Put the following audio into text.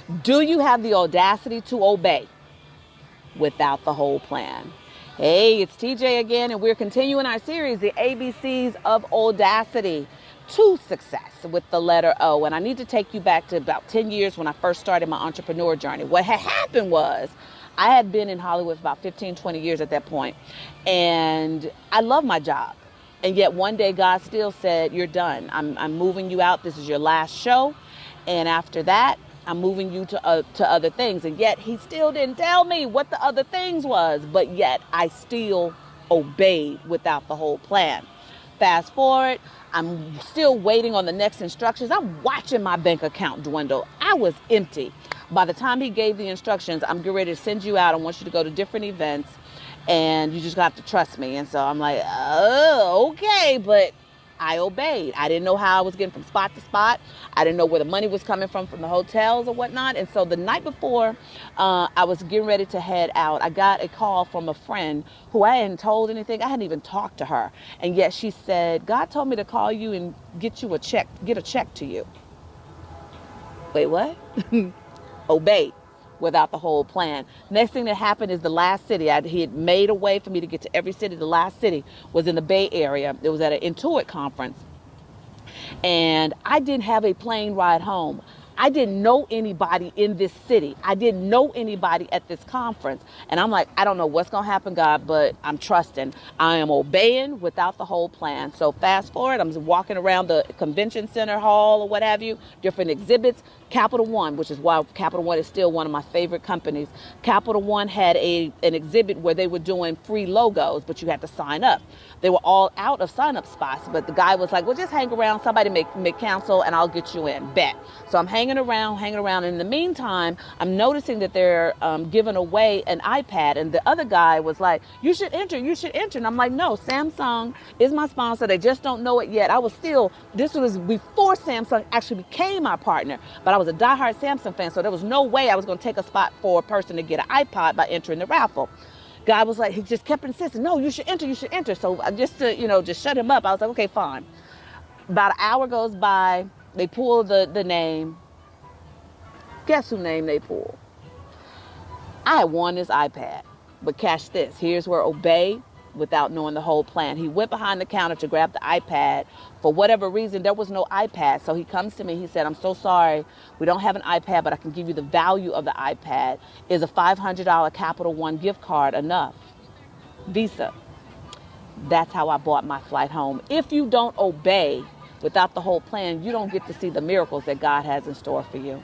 Do you have the audacity to obey without the whole plan? Hey, it's TJ again, and we're continuing our series, The ABCs of Audacity to Success, with the letter O. And I need to take you back to about 10 years when I first started my entrepreneur journey. What had happened was I had been in Hollywood for about 15, 20 years at that point, and I love my job. And yet one day God still said, you're done. I'm moving you out. This is your last show. And after that, I'm moving you to other things. And yet he still didn't tell me what the other things was. But yet I still obeyed without the whole plan. Fast forward, I'm still waiting on the next instructions. I'm watching my bank account dwindle. I was empty. By the time he gave the instructions, I'm getting ready to send you out. I want you to go to different events, and you just have to trust me. And so I'm like, oh, okay. But I obeyed. I didn't know how I was getting from spot to spot. I didn't know where the money was coming from the hotels or whatnot. And so the night before I was getting ready to head out, I got a call from a friend who I hadn't told anything. I hadn't even talked to her. And yet she said, God told me to call you and get a check to you. Wait, what? Obeyed without the whole plan. Next thing that happened is the last city. He had made a way for me to get to every city. The last city was in the Bay Area. It was at an Intuit conference. And I didn't have a plane ride home. I didn't know anybody in this city. I didn't know anybody at this conference. And I'm like, I don't know what's going to happen, God, but I'm trusting. I am obeying without the whole plan. So fast forward, I'm just walking around the convention center hall or what have you, different exhibits. Capital One, which is why Capital One is still one of my favorite companies. Capital One had an exhibit where they were doing free logos, but you had to sign up. They were all out of sign-up spots, but the guy was like, well, just hang around. Somebody make cancel and I'll get you in. Bet. So I'm hanging around. And in the meantime, I'm noticing that they're giving away an iPad. And the other guy was like, you should enter. And I'm like, no, Samsung is my sponsor. They just don't know it yet. This was before Samsung actually became my partner, but I was a diehard Samsung fan. So there was no way I was going to take a spot for a person to get an iPod by entering the raffle. God was like, he just kept insisting, no, you should enter. So just to, just shut him up, I was like, okay, fine. About an hour goes by. They pull the name. Guess who name they pull? I had won this iPad. But catch this. Here's where obey without knowing the whole plan. He went behind the counter to grab the iPad. For whatever reason, there was no iPad. So he comes to me. He said, I'm so sorry. We don't have an iPad, but I can give you the value of the iPad. Is a $500 Capital One gift card enough? Visa. That's how I bought my flight home. If you don't obey without the whole plan, you don't get to see the miracles that God has in store for you.